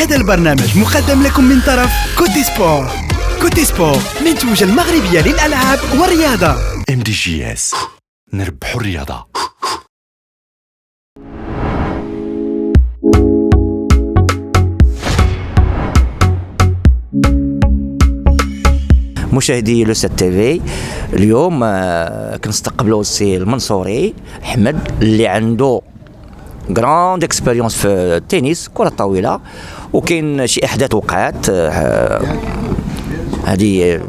هذا البرنامج مقدم لكم من طرف كوتي سبور. كوتي سبور منتوجة المغربية للألعاب والرياضة. MDGS نربح الرياضة. مشاهدي لو 7 تيفي، اليوم كنستقبلوا السي المنصوري احمد اللي عنده جراند اكسبيريونس في التنس كرة طويلة، وكاين شي احداث وقعات هذه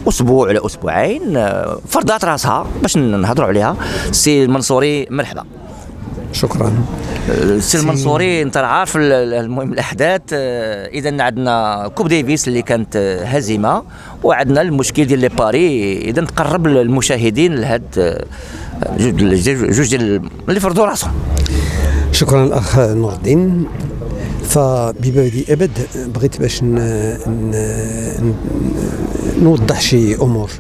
اسبوع ولا اسبوعين فرضات راسها باش نهضروا عليها. السي المنصوري مرحبا. شكرا. السي المنصوري انت عارف المهم الاحداث. اذا عندنا كوب ديفيس اللي كانت هزيمه، وعندنا المشكل ديال لي باري. اذا تقرب المشاهدين لهاد جوج ديال اللي فرضوا راسهم. شكرا الاخ نور الدين. فببادئ ابد بغيت باش نوضح شي امور.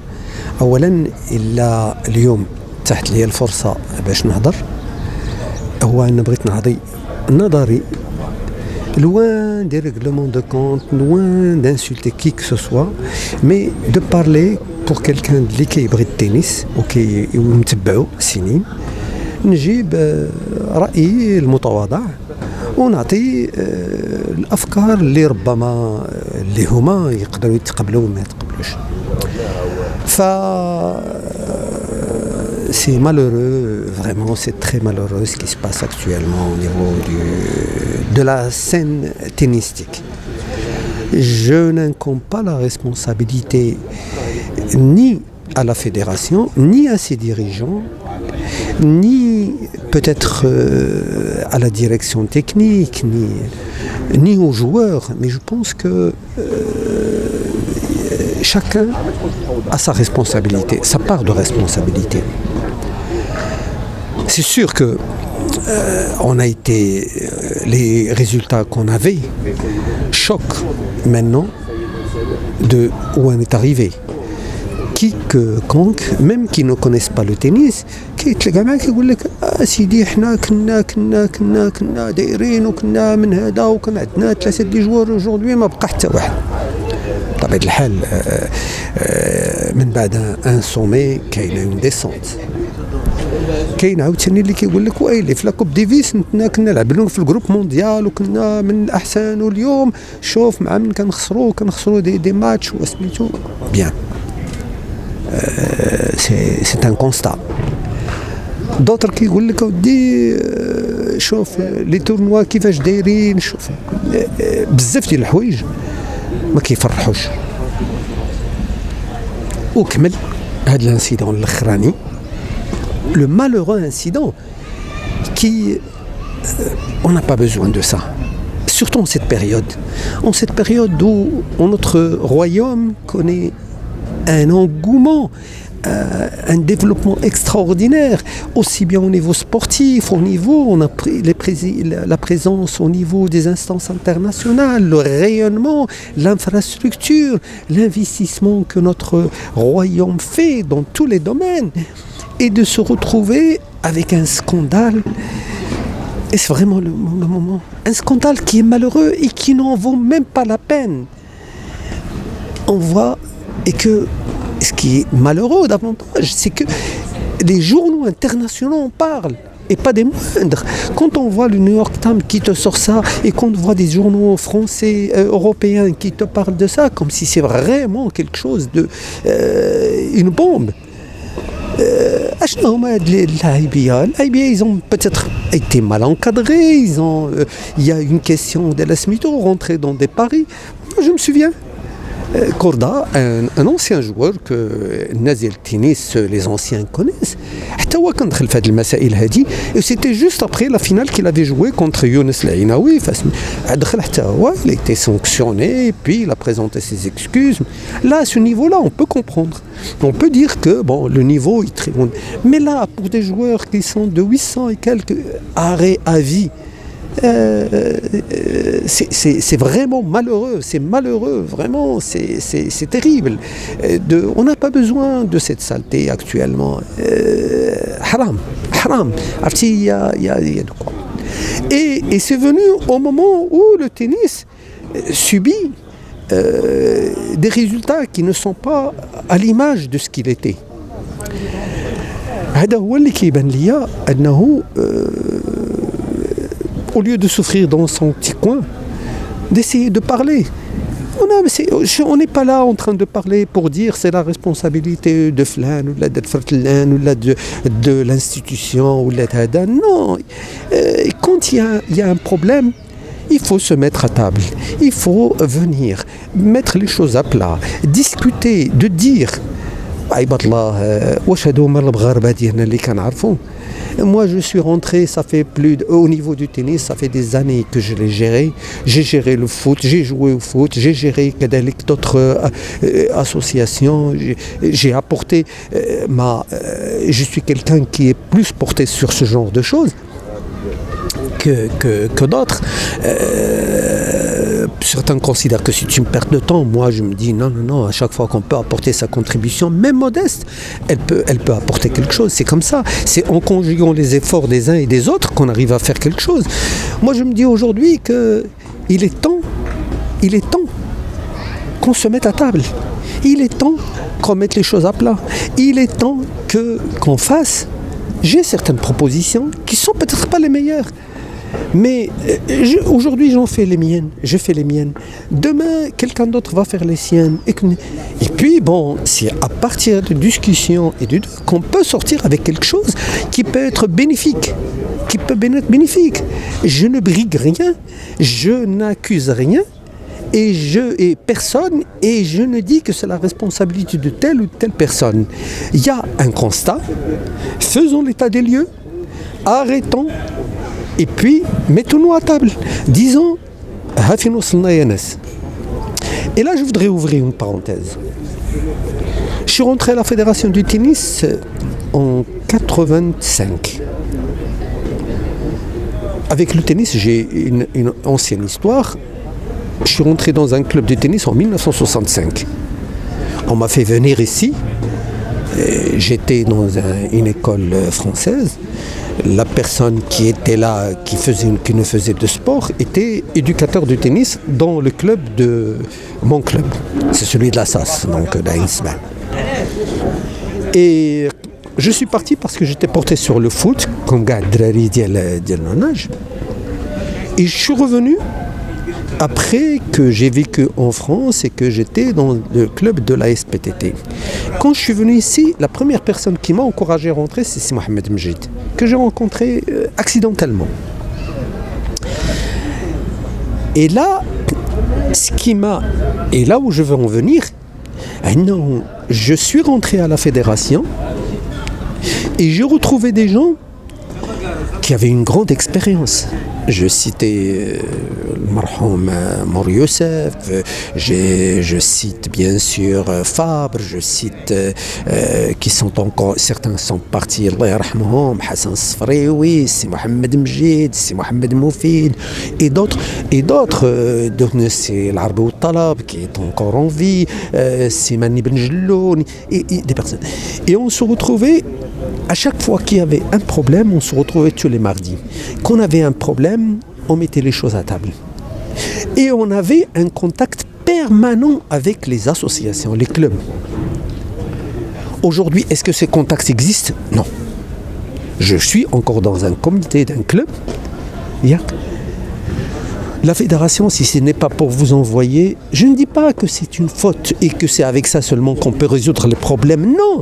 اولا الا اليوم تحت لي الفرصه باش نهضر، هو أنا بغيت نعطي نظري loin des règlements de compte, loin d'insulter qui que ce soit, mais de parler pour quelqu'un اللي كيبغي التنس ومتبعو سنين، نجيب رأيي المتواضع ونعطي الأفكار اللي ربما اللي هما يقدروا يتقبلوا وما يتقبلوش. C'est malheureux, vraiment c'est très malheureux ce qui se passe actuellement au niveau de la scène tennistique. Je n'incombe pas la responsabilité ni à la fédération, ni à ses dirigeants, ni peut-être à la direction technique, ni aux joueurs, mais je pense que chacun a sa responsabilité, sa part de responsabilité. C'est sûr que on a été les résultats qu'on avait choquent maintenant de où on est arrivé. Quiconque, même qui ne connaissent pas le tennis, كيتلقى معاك يقول لك سيدي حنا كنا دايرين وكنا من هذا وكان عندنا 3 دي جوار aujourd'hui ما بقى حتى واحد. بطبيعة الحال من بعد ان سومي كاينه اون ديسونت. كاين عاوتاني اللي كيقول لك ويلي في لاكوب ديفيس كنا لعبنا في الجروب مونديال وكنا من الاحسن، واليوم شوف مع من كنخسروا دي ماتش وسميتو بيان. سي ان كونستا. دوطر كيقول لك ودي شوف لي تورنوا كيفاش دايرين، شوف بزاف ديال الحوايج ما كيفرحوش. وكمل هذا الانسيدون الاخراني، le malheureux incident qui on n'a pas besoin de ça, surtout en cette période où notre royaume connaît un engouement, un développement extraordinaire, aussi bien au niveau sportif, on a pris la présence au niveau des instances internationales, le rayonnement, l'infrastructure, l'investissement que notre royaume fait dans tous les domaines, et de se retrouver avec un scandale. Et c'est vraiment le moment, un scandale qui est malheureux et qui n'en vaut même pas la peine. On voit, et que ce qui est malheureux davantage, c'est que les journaux internationaux en parlent, et pas des moindres. Quand on voit le New York Times qui te sort ça, et qu'on voit des journaux français, européens qui te parlent de ça, comme si c'est vraiment quelque chose de une bombe. Ils ont peut-être été mal encadrés, il y a une question de la smito rentrer dans des paris. Je me souviens, Korda, un ancien joueur que Nazil Tennis, les anciens connaissent, et c'était juste après la finale qu'il avait joué contre Younes Laïnaoui. Il a été sanctionné, et puis il a présenté ses excuses. Là, à ce niveau-là, on peut comprendre. On peut dire que bon, le niveau est très bon. Mais là, pour des joueurs qui sont de 800 et quelques arrêts à vie, c'est vraiment malheureux, vraiment, c'est terrible. On n'a pas besoin de cette saleté actuellement. Haram. Il y a de quoi. Et c'est venu au moment où le tennis subit des résultats qui ne sont pas à l'image de ce qu'il était. هذا هو اللي كيبان ليا أنه au lieu de souffrir dans son petit coin, d'essayer de parler. On n'est pas là en train de parler pour dire c'est la responsabilité de Flan ou de l'institution ou de non. Quand il y a un problème, il faut se mettre à table, il faut venir mettre les choses à plat, discuter, de dire عباد الله واش هادو هما المغاربه ديالنا اللي كنعرفوا. Moi je suis rentré, ça fait au niveau du tennis, ça fait des années que je l'ai géré. J'ai géré le foot, j'ai joué au foot, j'ai géré d'autres associations, j'ai apporté je suis quelqu'un qui est plus porté sur ce genre de choses que d'autres. Certains considèrent que c'est une perte de temps. Moi, je me dis non. À chaque fois qu'on peut apporter sa contribution, même modeste, elle peut apporter quelque chose. C'est comme ça. C'est en conjuguant les efforts des uns et des autres qu'on arrive à faire quelque chose. Moi, je me dis aujourd'hui qu'il est temps qu'on se mette à table. Il est temps qu'on mette les choses à plat. Il est temps qu'on fasse. J'ai certaines propositions qui sont peut-être pas les meilleures. Mais aujourd'hui j'en fais les miennes, je fais les miennes. Demain quelqu'un d'autre va faire les siennes. Et puis bon, c'est à partir de discussions et qu'on peut sortir avec quelque chose qui peut être bénéfique. Je ne brigue rien, je n'accuse rien. Et personne, et je ne dis que c'est la responsabilité de telle ou telle personne. Il y a un constat, faisons l'état des lieux, arrêtons, et puis mettons-nous à table. Disons, et là je voudrais ouvrir une parenthèse. Je suis rentré à la fédération du tennis en 85. Avec le tennis, j'ai une ancienne histoire. Je suis rentré dans un club de tennis en 1965. On m'a fait venir ici. J'étais dans une école française. La personne qui était là, qui ne faisait de sport, était éducateur de tennis dans le club de mon club. C'est celui de la SAS, donc d'Ainsban. Et je suis parti parce que j'étais porté sur le foot, comme Gadrari dial mon âge. Et je suis revenu après que j'ai vécu en France et que j'étais dans le club de la SPTT. Quand je suis venu ici, la première personne qui m'a encouragé à rentrer, c'est Mohamed Mjid, que j'ai rencontré accidentellement. Et là, et là où je veux en venir, non, je suis rentré à la fédération et j'ai retrouvé des gens qui avaient une grande expérience. Je citais Marhoum Mor Youssef, je cite bien sûr Fabre, je cite qui sont encore, certains sont partis, Allah yarhamhum, Hassan Sfrioui, c'est Mohamed Mjid, c'est Mohamed Moufid, et d'autres, c'est l'Arbi Talab qui est encore en vie, c'est Mani Ben Jelloun, et des personnes. Et on se retrouvait. À chaque fois qu'il y avait un problème, on se retrouvait tous les mardis. Quand on avait un problème, on mettait les choses à table. Et on avait un contact permanent avec les associations, les clubs. Aujourd'hui, est-ce que ces contacts existent? Non. Je suis encore dans un comité d'un club. La fédération, si ce n'est pas pour vous envoyer, je ne dis pas que c'est une faute et que c'est avec ça seulement qu'on peut résoudre les problèmes, non.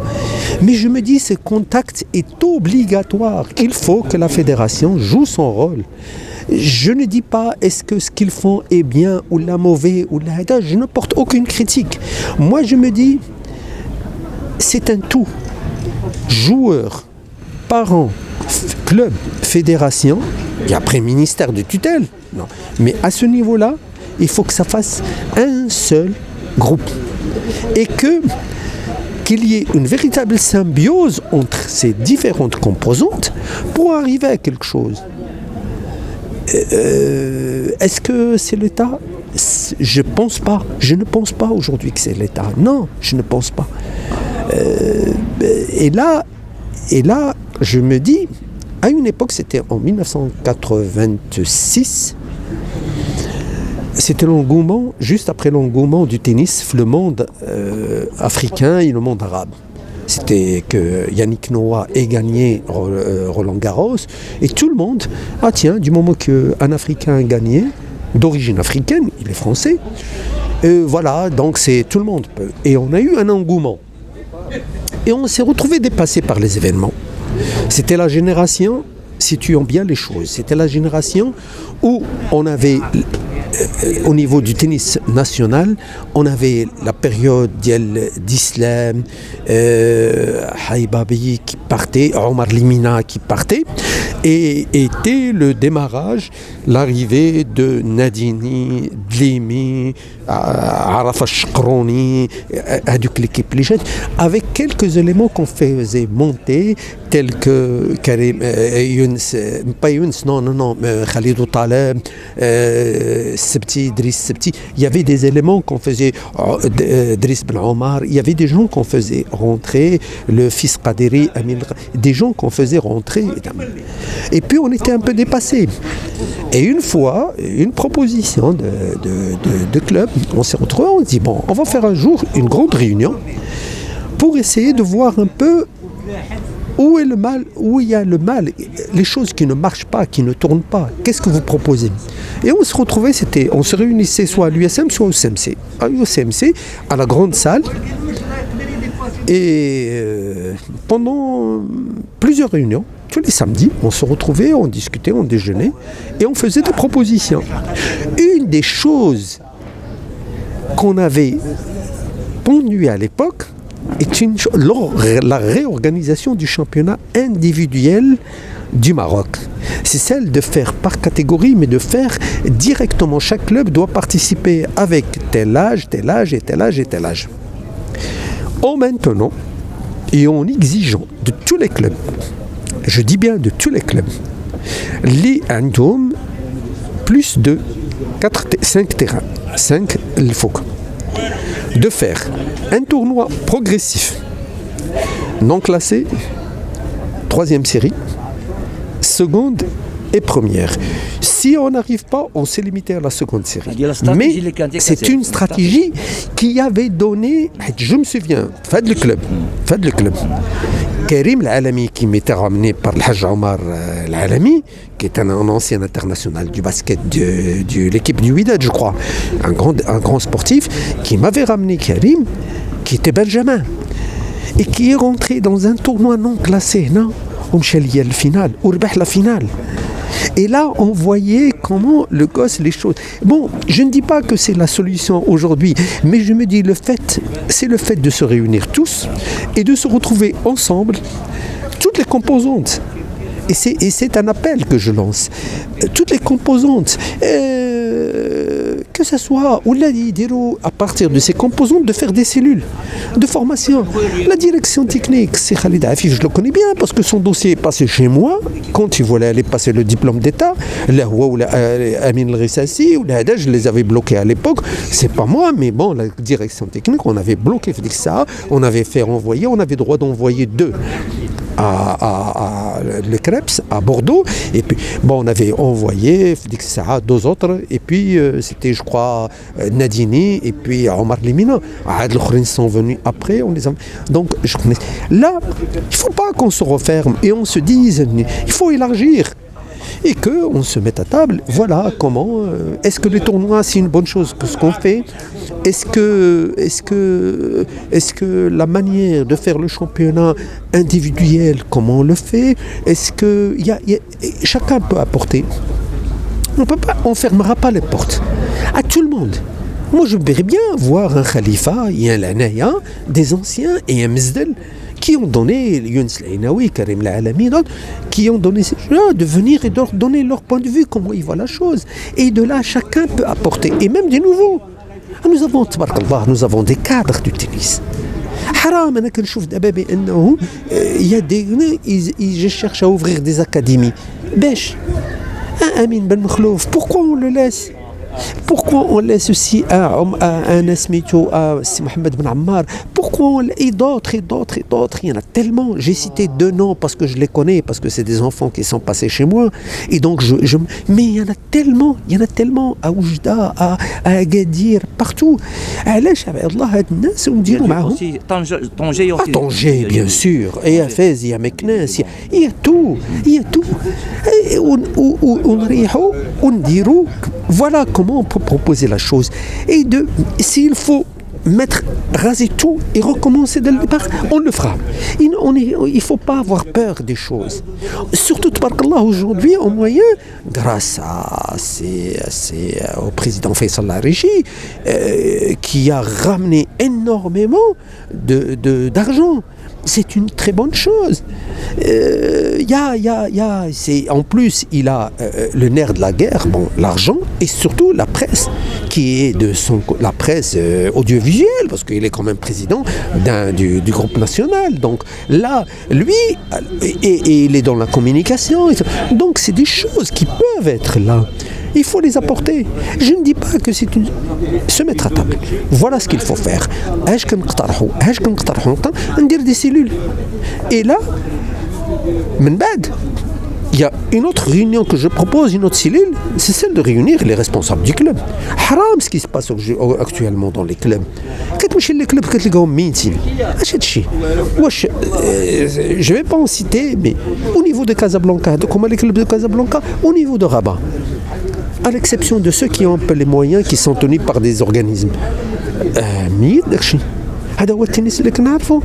Mais je me dis, ce contact est obligatoire. Il faut que la fédération joue son rôle. Je ne dis pas est-ce que ce qu'ils font est bien ou la mauvais ou la... Je ne porte aucune critique. Moi, je me dis, c'est un tout. Joueurs, parents, club, fédération, et après ministère de tutelle. Non. Mais à ce niveau-là, il faut que ça fasse un seul groupe. Et qu'il y ait une véritable symbiose entre ces différentes composantes pour arriver à quelque chose. Est-ce que c'est l'État? Je pense pas. Je ne pense pas aujourd'hui que c'est l'État. Non, je ne pense pas. Et là, je me dis, À une époque, c'était en 1986. C'était l'engouement, juste après l'engouement du tennis, le monde africain et le monde arabe. C'était que Yannick Noah ait gagné Roland Garros et tout le monde, ah tiens, du moment qu'un Africain a gagné, d'origine africaine, il est français, voilà, donc c'est tout le monde. Et on a eu un engouement. Et on s'est retrouvé dépassé par les événements. C'était la génération, situons bien les choses, c'était la génération où on avait, au niveau du tennis national, on avait la période d'Islam, Haïbabi qui partait, Omar Limina qui partait, et était le démarrage, l'arrivée de Nadini, Dlimi, Arafa Shkroni, l'équipe les jeunes, avec quelques éléments qu'on faisait monter, tels que Karim Younes, pas Younes, non, Khalidou Taleb, Sebti, Driss Sebti. Il y avait des éléments qu'on faisait, Driss Ben Omar, il y avait des gens qu'on faisait rentrer, le fils Qadiri, des gens qu'on faisait rentrer. Et puis on était un peu dépassés. Et une fois, une proposition de club, on s'est retrouvés, on dit bon, on va faire un jour une grande réunion pour essayer de voir un peu où est le mal, où il y a le mal, les choses qui ne marchent pas, qui ne tournent pas. Qu'est-ce que vous proposez? Et on se retrouvait, on se réunissait soit à l'USM, soit au CMC. À l'USMC, à la grande salle. Et pendant plusieurs réunions, tous les samedis, on se retrouvait, on discutait, on déjeunait et on faisait des propositions. Une des choses qu'on avait pondues à l'époque est la réorganisation du championnat individuel du Maroc. C'est celle de faire par catégorie, mais de faire directement. Chaque club doit participer avec tel âge, tel âge et tel âge et tel âge. En maintenant et en exigeant de tous les clubs, je dis bien de tous les clubs, les Andoum, plus de 5 terrains, 5 il faut de faire un tournoi progressif, non classé, 3e série, seconde et première. Si on n'arrive pas, on s'est limité à la seconde série. Mais c'est une stratégie qui avait donné, je me souviens, Fad le club, Karim Al-Alami, qui m'était ramené par le Hajj Omar Al-Alami, qui est un ancien international du basket de l'équipe du Wydad, je crois, un grand sportif, qui m'avait ramené Karim, qui était Benjamin, et qui est rentré dans un tournoi non classé, non, on chéliait le final, on rebâche la finale. Et là, on voyait comment le gosse, les choses... Bon, je ne dis pas que c'est la solution aujourd'hui, mais je me dis, c'est le fait de se réunir tous et de se retrouver ensemble, toutes les composantes. Et c'est un appel que je lance. Toutes les composantes, que ce soit, ou là, à partir de ces composantes, de faire des cellules de formation. La direction technique, c'est Khalid Afif, je le connais bien, parce que son dossier est passé chez moi, quand il voulait aller passer le diplôme d'État, là, ou Amin El-Rissassi, ou là, je les avais bloqués à l'époque, c'est pas moi, mais bon, la direction technique, on avait bloqué ça, on avait fait renvoyer, on avait droit d'envoyer 2. À le Krebs, à Bordeaux, et puis bon, on avait envoyé 2 autres, et puis c'était, je crois, Nadini, et puis Omar Limina. Les autres sont venus après, donc je connais. Là, il ne faut pas qu'on se referme et on se dise, il faut élargir. Et qu'on se mette à table, voilà comment, est-ce que les tournois c'est une bonne chose que ce qu'on fait, est-ce que la manière de faire le championnat individuel, comment on le fait, est-ce que chacun peut apporter, on ne fermera pas les portes à tout le monde. Moi je voudrais bien voir un Khalifa et un Lanaya, des anciens et un Mezdel, qui ont donné, Younes Lainaoui, Karim Al-Alami, qui ont donné ces gens de venir et de leur donner leur point de vue, comment ils voient la chose. Et de là, chacun peut apporter, et même des nouveaux. Nous avons des cadres du tennis. Haram, il y a des, je cherche à ouvrir des académies. Bêche, un Amin Ben Mkhlouf, pourquoi on le laisse? Pourquoi on laisse aussi à un Asmito, à Mohamed Ben Ammar? Pourquoi et d'autres, et d'autres, et d'autres? Il y en a tellement. J'ai cité 2 noms parce que je les connais, parce que c'est des enfants qui sont passés chez moi. Et donc, mais il y en a tellement à Oujda, à Agadir, partout. علاش الله هاد الناس ونديروا معاهم طنجة bien sûr et à Fès il y a Meknès il y a tout ونريحوا ونديروا. Voilà comment on peut proposer la chose. Et s'il faut raser tout et recommencer dès le départ, on le fera. Il ne faut pas avoir peur des choses. Surtout, tabarakallah, aujourd'hui, en moyen, grâce au président Faisal Lariji, qui a ramené énormément d'argent. C'est une très bonne chose. En plus, il a le nerf de la guerre, l'argent et surtout la presse, qui est la presse audiovisuelle, parce qu'il est quand même président du groupe national. Donc là, lui, et il est dans la communication. Donc c'est des choses qui peuvent être là. Il faut les apporter. Je ne dis pas que c'est se mettre à table. Voilà ce qu'il faut faire. ندير des cellules. Et là, il y a une autre réunion que je propose, une autre cellule, c'est celle de réunir les responsables du club. Haram ce qui se passe actuellement dans les clubs. كتمشي للكلوب كتلقاهم ميتين. اش هادشي؟ واش je vais pas en citer, mais au niveau de Casablanca, هذوك les clubs de Casablanca, au niveau de Rabat, à l'exception de ceux qui ont un peu les moyens, qui sont tenus par des organismes. ميت داكشي. هذا هو التنس اللي كنعرفو.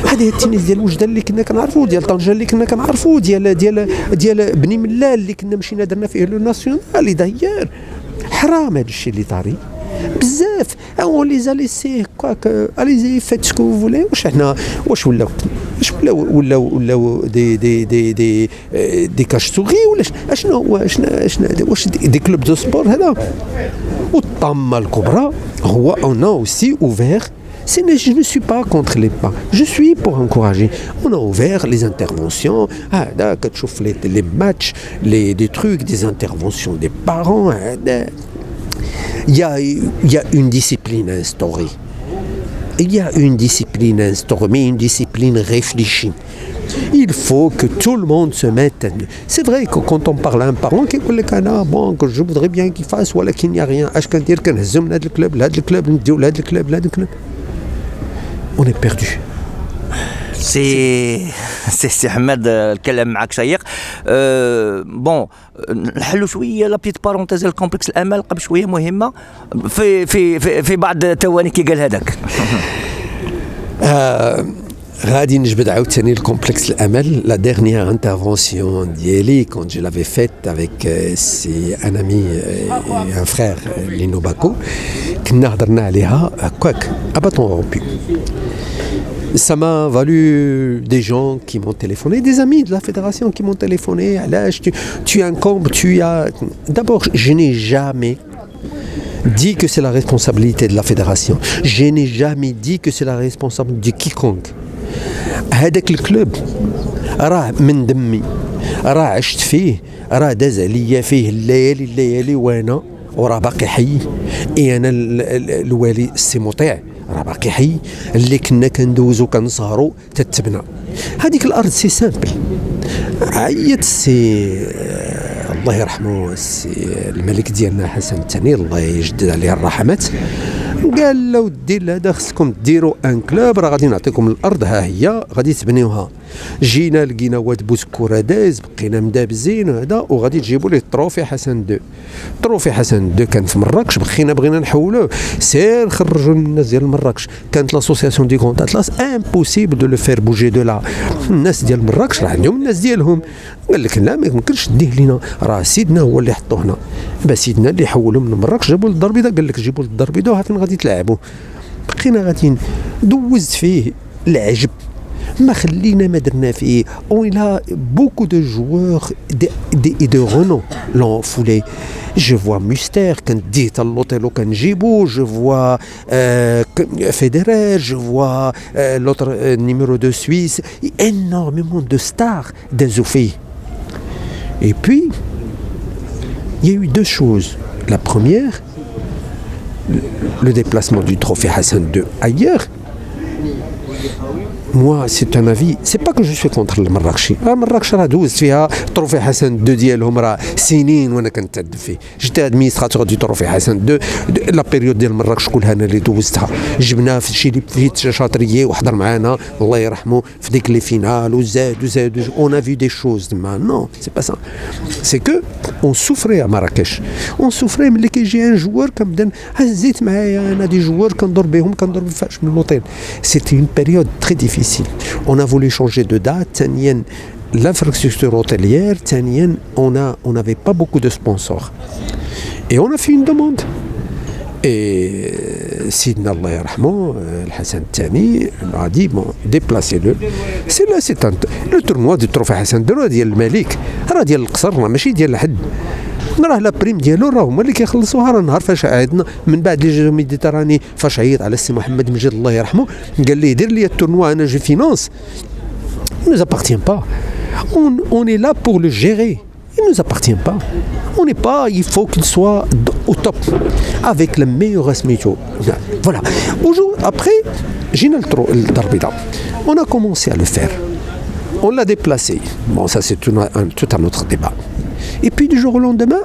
هذا هي التنس ديال وجده اللي كنا كنعرفو، ديال طنجة اللي كنا كنعرفو، ديال بني ملال اللي كنا مشينا درنا فيه لو ناسيونال. داير حرام هذا الشيء اللي طاري بزاف. on les a laissés quoi que allez-y faites ce que vous voulez. واش ولاو دي كاش سوغي ولا اشنو هذا؟ واش دي كلوب دو سبور هذا؟ والطامه الكبرى هو on a aussi ouvert. Je ne suis pas contre les pas. Je suis pour encourager. On a ouvert les interventions. Les matchs, des trucs, des interventions des parents. Il y a une discipline instaurée. Il y a une discipline instaurée, mais une discipline réfléchie. Il faut que tout le monde se mette. C'est vrai que quand on parle à un parent qui dit que je voudrais bien qu'il fasse, ou qu'il n'y a rien. On est perdu. سي حماد الكلام معك شيق. بون نحلوا شويه لا بيت بارونتيز الكومبلكس الامل قبل شويه مهمه في بعض الثواني كي قال هذاك. غادي نجبد عاوتاني الكومبلكس الامل. لا ديرنيير انترفونسيون ديالي كنت جو لافي فيت افيك سي ان امي ان فرير لينو باكو، كنا هضرنا عليها هكاك اباطون رومبي. Ça m'a valu des gens qui m'ont téléphoné, des amis de la fédération qui m'ont téléphoné. Tu incombes, D'abord, je n'ai jamais dit que c'est la responsabilité de la fédération. Je n'ai jamais dit que c'est la responsabilité de quiconque. هذاك الكلوب راه من دمي، راه عشت فيه، راه داز عليا فيه الليالي وانا وراه باقي حي. انا الوالي السي مطيع راه باقي حي، اللي كنا كندوزو كنسهروا تتبنى. هذيك الارض سي سامبل. عيط الله يرحمه الملك ديالنا حسن الثاني الله يجدد عليه الرحمات، قال له ودي هذا خصكم ديروا ان كلوب، راه غادي نعطيكم الارض ها هي غادي تبنيوها. جينا لقينا واد بوسكوره داز، بقينا مدابزين هذا، وغادي تجيبوا ليه التروفي حسن 2. التروفي حسن 2 كان في مراكش، بغينا نحولوه، سير خرجوا الناس ديال مراكش. كانت لاسوسياسيون دي كونت اتلاس امبوسيبل دو لو فير بوجي دو لا. الناس ديال مراكش راه عندهم الناس ديالهم، قال لك لا ما يمكنش ديه لينا، راه سيدنا هو اللي حطوه هنا. سيدنا اللي حولوا من مراكش جابوا للدار البيضاء، قال لك جيبوا للدار البيضاء فين غادي تلعبوا. بقينا غاديين دوزت فيه العجب، ما خلينا ما درنا فيه. On a beaucoup de joueurs et de renom l'ont foulé. Je vois Muster quand dit à l'hôtel كنجيبو، je vois Federer, je vois l'autre numéro 2 suisse, énormément de stars d'Azoufé. Et puis il y a eu 2 choses. La première, le déplacement du trophée Hassan II ailleurs, moi c'est un avis, c'est pas que je suis contre المراكشي. مراكش راه دوزت فيها تروفي حسن II ديالهم راه سنين وانا كنتعذب فيه. جيت ادمينستراتور دي تروفي حسن II لا بيريود ديال مراكش كلها انا اللي دوزتها. جبناه في شي فيت شاطريي وحضر معانا الله يرحمه في ديك لي فينال وزاد on a vu des choses تما. Non, c'est pas ça. C'est que on souffrait à Marrakech. On souffrait ملي كيجي ان جوار كنبدا هزيت معايا انا دي جوار كندور بهم كندور بالفاش من لوطيل. C'était une période très difficile. On a voulu changer de date. L'infrastructure hôtelière, on n'avait pas beaucoup de sponsors. Et on a fait une demande. Et Sidna Allah yarhamou, Hassan Thani, a dit bon, déplacez-le. C'est là, c'est le tournoi du trophée Hassan II ديال الملك. راه ديال القصر راه ماشي ديال حد. راه لا بريم ديالو راه هما اللي كيخلصوها. راه النهار فاش عادنا من بعد لي جو ميديتراني فاش عيط على السي محمد مجيد الله يرحمه قال لي دير لي التورنوا انا جو فينانس. Il ne nous appartient pas. On est là pour le gérer. Il ne nous appartient pas. On n'est pas, il faut qu'il soit au top avec le meilleur météo. Voilà. Après, Gina Darbida, on a commencé à le faire. On l'a déplacé. Bon, ça c'est tout un autre débat. Et puis du jour au lendemain,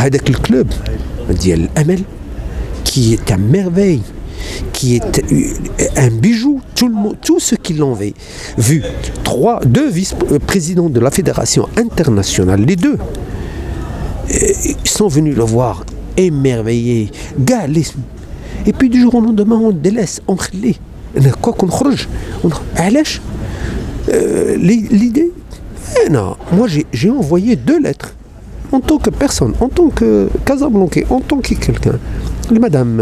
avec le club ديال الأمل qui est à merveille, qui est un bijou, tous ceux qui l'ont vu, deux vice-présidents de la fédération internationale, les deux, ils sont venus le voir, émerveillés, et puis du jour au lendemain on délaisse, on خليه, quoi qu'on خرج, علاش l'idée, non, moi j'ai envoyé 2 lettres, en tant que personne, en tant que Casablancais, en tant que quelqu'un. لمدام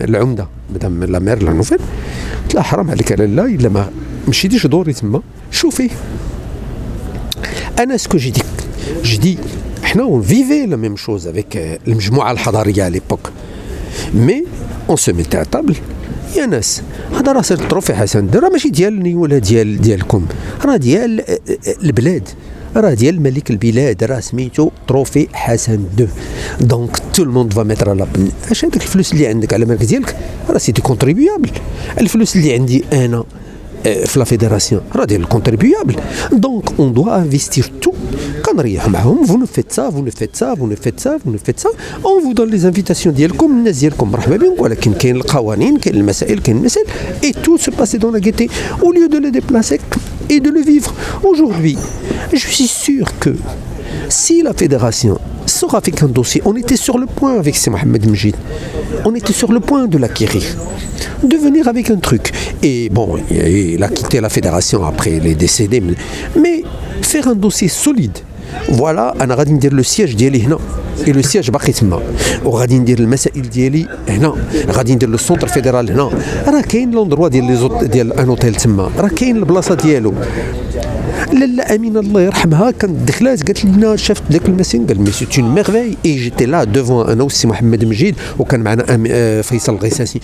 العمده مدام لا مير لا نوفل قلت لها حرام عليك على الله الا ما مشيتيش دوري تما شوفي انا سكو جدي احنا اون فيفي لا ميم شوز افيك المجموعه الحضاريه على ليبوك مي اون سو ميتي ا طابل يا ناس هذا راه التروفي حسن راه ماشي ديالني ولا ديالكم راه ديال البلاد راه ديال ملك البلاد راه سميتو تروفي حسن II دونك تو الموند فا ميتر لا اش هذاك الفلوس اللي عندك على المركز ديالك راه سيتي كونتريبيابل الفلوس اللي عندي انا في لا فيدراسيون راه ديال الكونتريبيابل دونك اون دوا انفستير تو كنريح معاهم فو نو فيت سا فو نو فيت سا فو نو فيت سا فو نو فيت سا اون فو دون لي انفيتاسيون ديالكم الناس ديالكم مرحبا بهم ولكن كاين القوانين كاين المسائل اي تو سو باسي دون لا غيتي او ليو دو لو ديبلاسي et de le vivre. Aujourd'hui, je suis sûr que si la fédération sort avec un dossier, on était sur le point avec C. Mohamed Mjid, on était sur le point de l'acquérir, de venir avec un truc. Et bon, il a quitté la fédération après, il est décédé, mais faire un dossier solide. Voilà, انا غادي ندير لو سياج ديالي هنا اي لو سياج باقي تما وغادي ندير المسائل ديالي هنا غادي ندير لو سونتر فيدرال هنا راه كاين لوندروا ديال ان اوتيل تما راه كاين البلاصه ديالو لاله امينه الله يرحمها كانت دخلات قالت لنا شافت داك المسين قال مي سي اون ميرفاي اي جيتي لا دوفون انا والسي محمد مجيد وكان معنا فيصل الغيساسي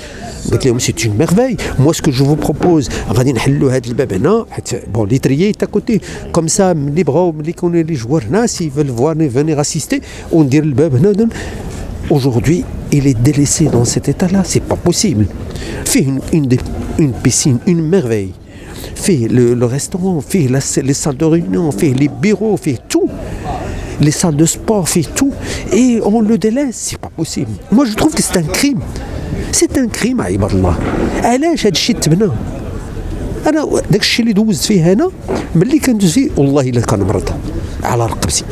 قالت لهم سي اون ميرفاي موا سكو جو فو بروبوز غادي نحلوا هذا الباب هنا حيت بون لي تريي تا كوتي كوم سا ملي بغاو ملي يكونوا لي جوار هنا سي فيل فوار فينير اسيستي وندير الباب هنا Aujourd'hui, il est délaissé dans cet état-là, c'est pas possible. Fait une piscine, une merveille. Fait le restaurant, fait les salles de réunion, fait les bureaux, fait tout. Les salles de sport, fait tout. Et on le délaisse, c'est pas possible. Moi, je trouve que c'est un crime. C'est un crime, عباد الله. علاش هاد الشيء تبنى؟ أنا داك الشيء اللي دوزت فيه أنا ملي كندوز فيه والله إلا كان مرض على رقبتي.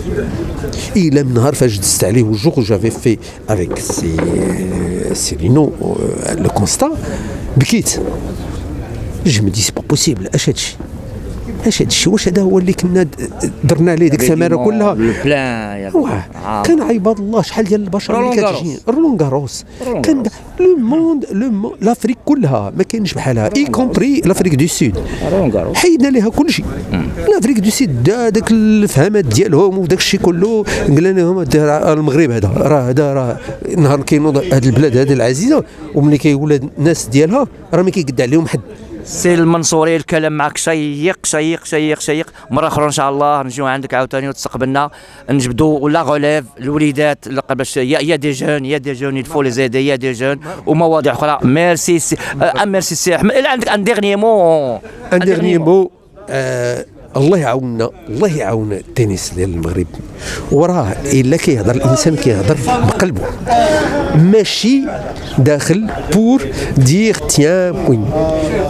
إلا من نهار فاش دزت عليه وجوغ جافي في افيك سي لينو لو كونستا بكيت. جو مي دي سي با بوسيبل اش هادشي واش هذا هو اللي كنا درنا عليه ديك السماره كلها كان عباد الله شحال ديال البشر اللي كتجي رولون غاروس كان لو موند لافريك كلها ما كاينش بحالها اي كومبري لافريك دو سود حيدنا ليها كلشي لافريك دو سود داك الفهامات ديالهم وداك الشيء كله قلنا لهم المغرب هذا نهار كينوض هذه البلاد هذه العزيزه وملي كيولد الناس ديالها راه ما كيقد عليهم حد سي المنصوري الكلام معك شيق شيق شيق شيق. مره اخرى ان شاء الله نجيو عندك عاوتاني وتستقبلنا نجبدوا ولا غوليف الوليدات باش يا دي جون يلفو لي زيدي يا دي جون ومواضيع اخرى. ميرسي ميرسي سي احمد. الا عندك ان ديرني مو الله يعاون التنس ديال المغرب. وراه الا كيهضر الانسان كيهضر بقلبه ماشي داخل بور دير تيان وين.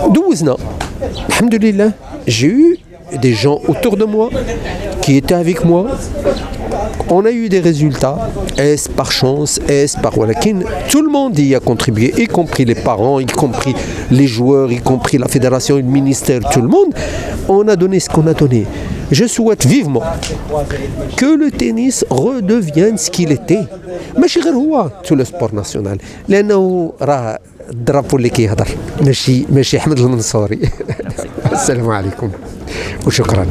دوزنا الحمد لله. j'ai eu des gens autour de moi qui étaient avec moi. On a eu des résultats. Est-ce par chance, est-ce par ولكن tout le monde y a contribué, y compris les parents, y compris les joueurs, y compris la fédération, le ministère, tout le monde. On a donné ce qu'on a donné. Je souhaite vivement que le tennis redevienne ce qu'il était. ماشي غير هو tout le sport national. لأنه راه الدرابو اللي كيهضر ماشي أحمد المنصوري. السلام عليكم وشكرا.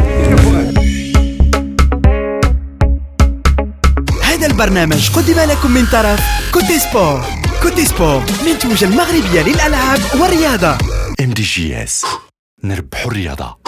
هذا البرنامج قدم لكم من طرف كوتي سبور. كوتي سبور منتوجة المغربية للألعاب والرياضة. MDJS نربحوا الرياضة.